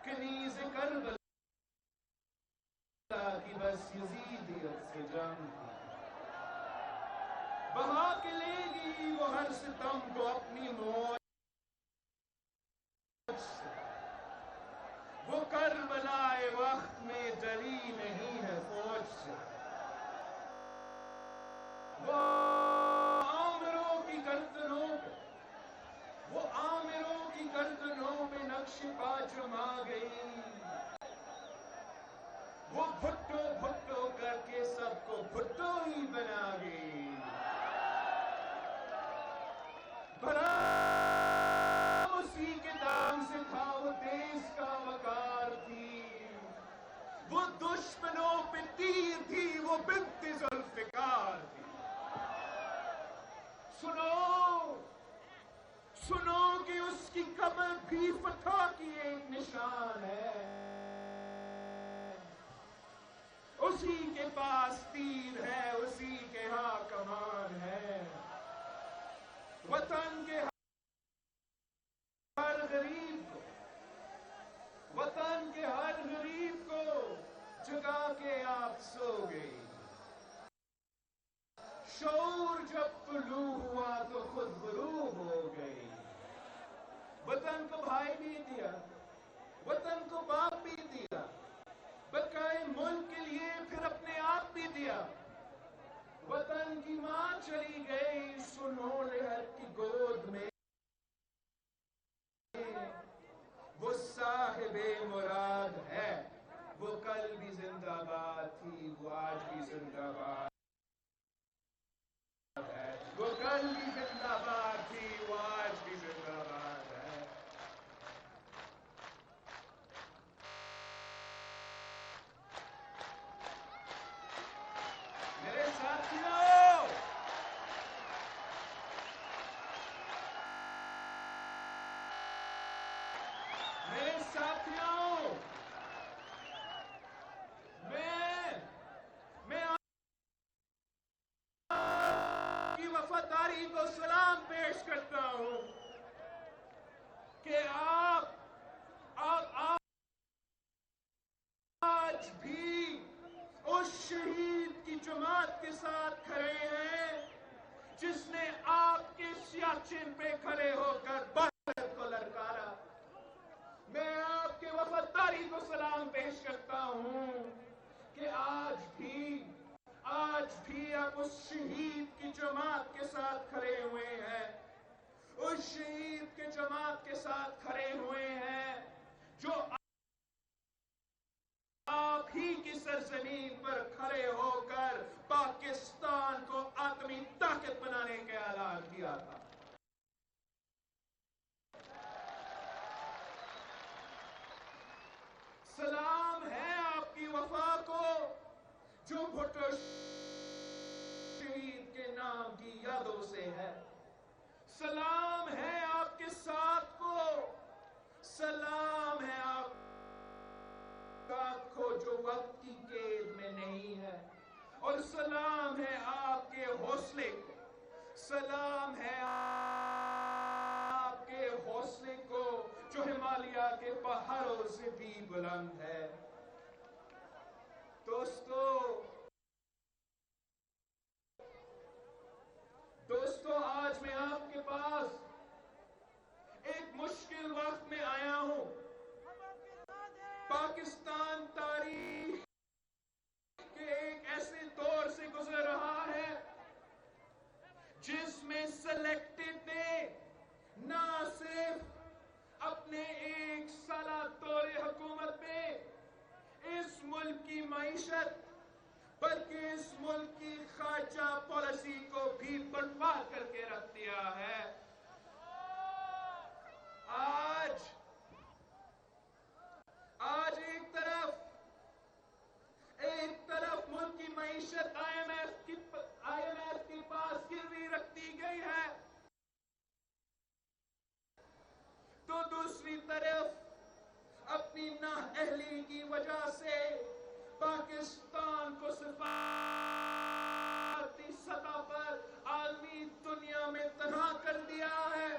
کنیز کربلا کی بس یزیدیت سے جنگ تھی. بہا کے لے گی وہ ہر ستم کو اپنی موج سے. وہ کربلائے وقت میں جلی نہیں ہے فوج سے. وہ عامروں کی گردنوں پہ نقش پا جما گئی. وہ بھٹو بھٹو کر کے سب کو بھٹو ہی بنا گئی. بھلا اسی کے دام سے تھا وہ دیس کا وقار تھی. وہ دشمنوں پہ تیر تھی وہ بنت ذوالفقار تھی. سنو کہ اس کی کمر بھی فتح کی ایک نشان ہے. اسی کے پاس تیر ہے اسی کے ہاں کمان ہے. وطن کے ہر غریب کو جگا کے آپ سو گئی. شعور جب طلوع ہوا تو خود غروب ہو گئی. وطن کو بھائی بھی دیا, وطن کو باپ بھی دیا, بقائے ملک کے لیے پھر اپنے آپ بھی دیا. وطن کی ماں چلی گئی سنو لہر کی گود میں. وہ صاحب مراد ہے وہ کل بھی زندہ باد تھی وہ آج بھی زندہ باد ہے. وہ کل بھی زندہ باد تھی وہ آج بھی زندہ باد ہے. میرے ساتھیوں, میں آپ کی وفاداری کو سلام پیش کرتا ہوں کہ آپ آج بھی اس شہید کی جماعت کے ساتھ کھڑے ہیں جس نے آپ کے سیاچن پہ کھڑے ہو کر بھارت کو للکارا. میں آپ کے وفاداری کو سلام پیش کرتا ہوں کہ آج بھی آپ اس شہید کی جماعت کے ساتھ کھڑے ہوئے ہیں. اس شہید کے جماعت کے ساتھ کھڑے ہوئے ہیں جو آپ ہی کی سرزمین پر کھڑے ہو کر پاکستان کو آتمی طاقت بنانے کا اعلان کیا تھا. سلام ہے آپ کی وفا کو جو بھٹو شہید کے نام کی یادوں سے ہے. سلام ہے آپ کے ساتھ کو, سلام ہے آپ کو جو وقت کی قید میں نہیں ہے, اور سلام ہے آپ کے حوصلے کو, سلام ہے آپ کے حوصلے کو جو ہمالیہ کے پہاڑوں سے بھی بلند ہے. دوستو آج میں آپ کے پاس ایک مشکل وقت میں آیا ہوں. پاکستان تاریخ کے ایک ایسے دور سے گزر رہا ہے جس میں سلیکٹڈ نے نہ صرف اپنے ایک سالہ دور حکومت میں اس ملک کی معیشت بلکہ اس ملک کی خارجہ پالیسی کو بھی برباد کر کے رکھ دیا ہے. آج ایک طرف ملک کی معیشت آئی ایم ایف کے پاس گروی رکھ دی گئی ہے تو دوسری طرف اپنی نااہلی کی وجہ سے پاکستان کو سفارتی سطح پر عالمی دنیا میں تنہا کر دیا ہے.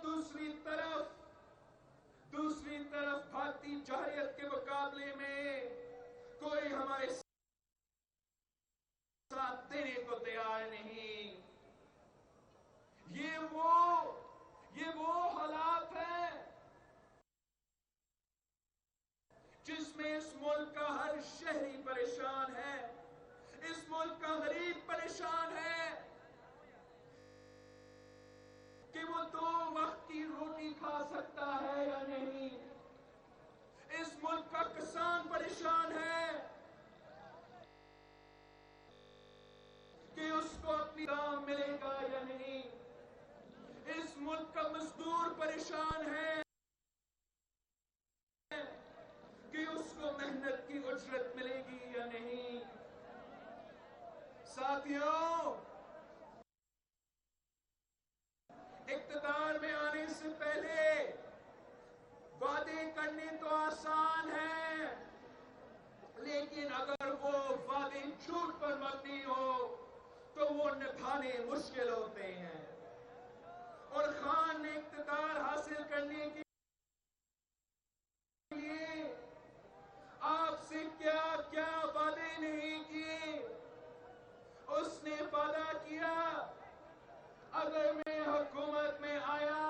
دوسری طرف بھارتی جارحیت کے مقابلے میں کوئی ہمارے ساتھ دینے کو تیار نہیں. یہ وہ حالات ہیں جس میں اس ملک کا ہر شہری پریشان ہے, اس ملک کا غریب پریشان ہے کہ وہ 2 وقت کی روٹی کھا سکتا ہے یا نہیں. اس ملک کا کسان پریشان ہے کہ اس کو اپنی دام ملے گا یا نہیں. اس ملک کا مزدور پریشان ہے کہ اس کو محنت کی اجرت ملے گی یا نہیں. ساتھیوں, اقتدار میں آنے سے پہلے وعدے کرنے تو آسان ہیں, لیکن اگر وہ وعدے جھوٹ پر مبنی ہو تو وہ نبھانے مشکل ہوتے ہیں. اور خان نے اقتدار حاصل کرنے کے لیے آپ سے کیا کیا وعدے نہیں کیے. اس نے وعدہ کیا, اگر میں حکومت میں آیا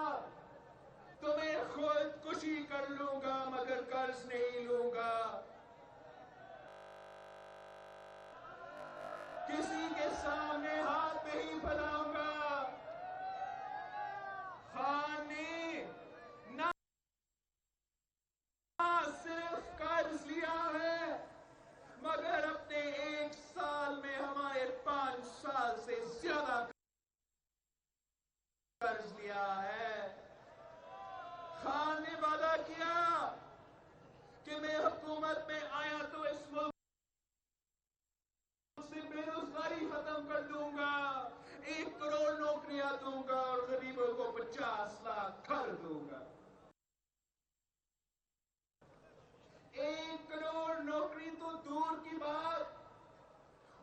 تو میں خود کشی کر لوں گا مگر قرض نہیں لوں گا, کسی کے سامنے ہاتھ نہیں پھیلاؤں گا. خان نے نہ صرف قرض لیا ہے مگر اپنے 1 سال میں ہمارے 5 سال سے زیادہ قرض لیا ہے. خان نے وعدہ کیا کہ میں حکومت میں آیا تو اس ملک سے بے روزگاری ختم کر دوں گا, 1 کروڑ نوکریاں دوں گا اور غریبوں کو 50 لاکھ گھر دوں گا. 1 کروڑ نوکری تو دور کی بات,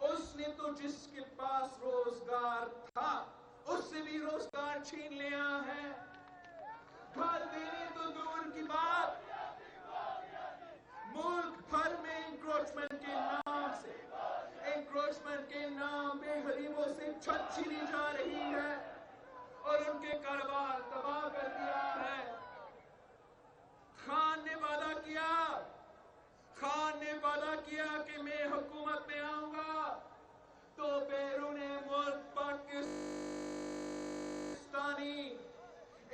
اس نے تو جس کے پاس روزگار تھا اس سے بھی روزگار چھین لیا ہے. گھر دینے تو دور کی بات, ملک بھر میں انکروچمنٹ کے نام پہ غریبوں سے چھت چھینی جا رہی ہے اور ان کے کاروبار تباہ کر دیا ہے. خان نے وعدہ کیا کہ میں حکومت میں آؤں گا تو بیرون ملک پاکستانی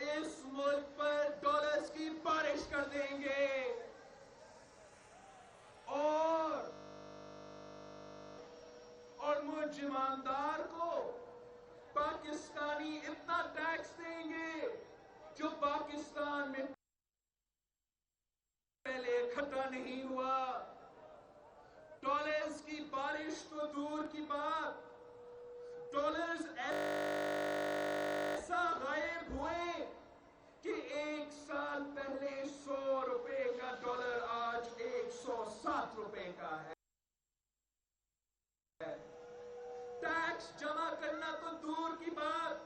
اس ملک پر ڈالرز کی بارش کر دیں گے اور مجھ ایماندار کو پاکستانی اتنا ٹیکس دیں گے جو پاکستان میں پہلے اکٹھا نہیں ہوا. ڈالرز کی بارش تو دور کی بات, ڈالرز ایسا غائب ہوئے کہ 1 سال پہلے 100 روپے کا ڈالر آج 107 روپے کا ہے. ٹیکس جمع کرنا تو دور کی بات,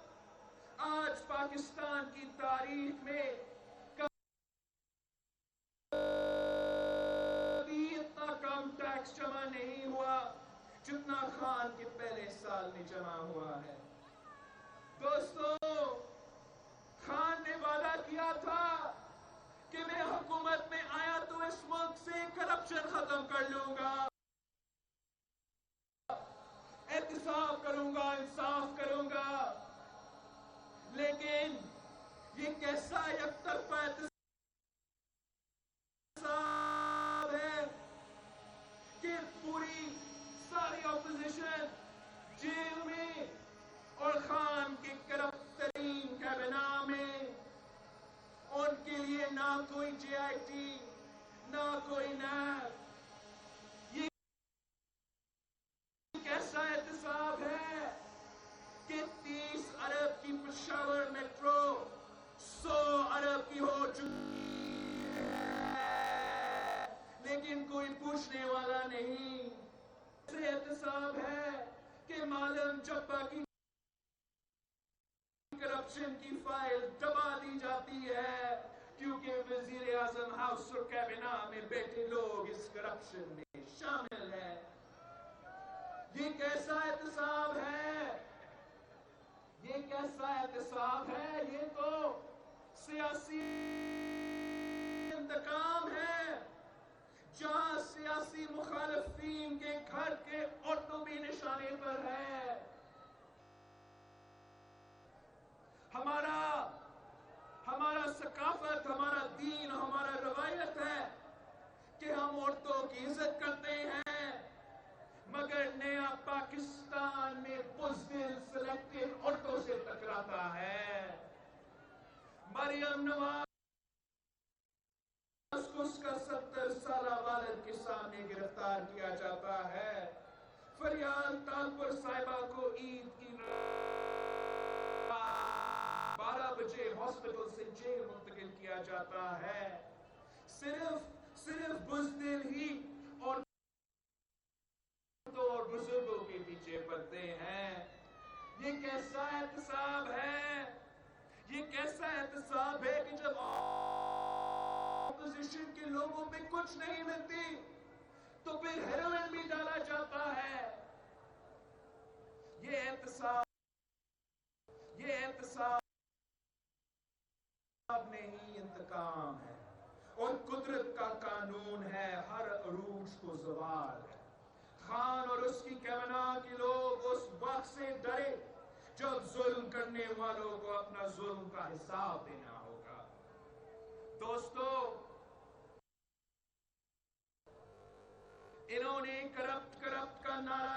آج پاکستان کی تاریخ میں کبھی اتنا کم ٹیکس جمع نہیں ہوا جتنا خان کے پہلے سال میں جمع ہوا ہے. دوستو, خان نے وعدہ کیا تھا کہ میں حکومت میں آیا تو اس ملک سے کرپشن ختم کر لوں گا, احتساب کروں گا, انصاف کروں گا. لیکن یہ کیسا یک طرفہ احتساب ہے کہ پوری ساری اپوزیشن جیل میں اور خان کے کرپٹ ترین کابینہ میں, ان کے لیے نہ کوئی JIT نہ کوئی نیب. یہ کیسا احتساب ہے کہ 30 ارب کی پشاور میٹرو 100 ارب کی ہو چکی ہے لیکن کوئی پوچھنے والا نہیں. ایسے احتساب ہے کہ معلوم جبا کی کرپشن کرپشن کی فائل دبا دی جاتی ہے کیونکہ وزیر اعظم ہاؤس اور کابینہ میں بیٹھے لوگ اس کرپشن میں شامل ہیں۔ یہ کیسا احتساب ہے؟ یہ کیسا احتساب ہے؟ یہ تو سیاسی انتقام ہے، جہاں سیاسی مخالفین کے گھر کے عورتوں بھی نشانے پر ہے۔ ہمارا ثقافت، ہمارا دین، ہمارا روایت ہے کہ ہم عورتوں کی عزت کرتے ہیں، مگر نیا پاکستان میں بزدل سلیکٹڈ عورتوں سے ٹکراتا ہے۔ مریم نواز کو اس کا 70 سالہ والد کے سامنے گرفتار کیا جاتا ہے۔ فریال تالپور صاحبہ کو عید کی 12 بجے ہاسپٹل سے جیل منتقل کیا جاتا ہے۔ صرف بزدل ہی اور بزرگوں کے پیچھے پڑتے ہیں۔ یہ کیسا احتساب ہے؟ یہ کیسا احتساب ہے کہ جب اپوزیشن کے لوگوں پہ کچھ نہیں ملتی تو پھر ہیروئن بھی ڈالا جاتا ہے۔ یہ احتساب نہیں، انتقام ہے، اور قدرت کا قانون ہے، ہر عروج کو زوال ہے۔ خان اور اس کی کابینہ کے لوگ اس وقت سے ڈرے جب ظلم کرنے والوں کو اپنا ظلم کا حساب دینا ہوگا۔ دوستو، انہوں نے کرپٹ کا نعرہ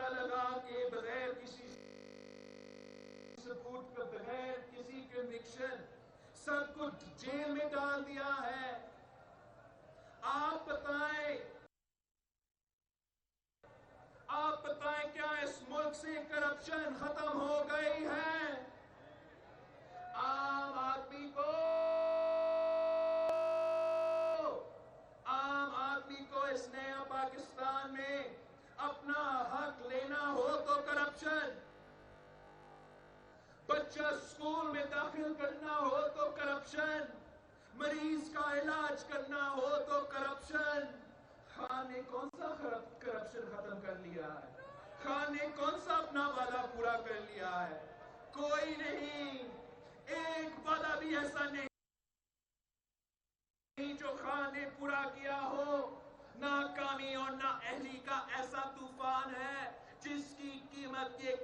لگا کے بغیر کسی ثبوت کا، بغیر کسی کنوکشن سب کچھ جیل میں ڈال دیا ہے۔ آپ بتائیں کیا اس ملک سے کرپشن ختم ہو گئی ہے؟ عام آدمی کو اس نیا پاکستان میں اپنا حق لینا ہو تو کرپشن، بچہ اسکول میں داخل کرنا ہو تو کرپشن، مریض کا علاج کرنا ہو تو کرپشن۔ خان نے کون سا کرپشن ختم کر لیا ہے؟ خان نے کون سا اپنا وعدہ پورا کر لیا ہے؟ کوئی نہیں، ایک وعدہ بھی ایسا نہیں جو خان نے پورا کیا ہو۔ ناکامی اور نااہلی کا ایسا طوفان ہے جس کی قیمت یہ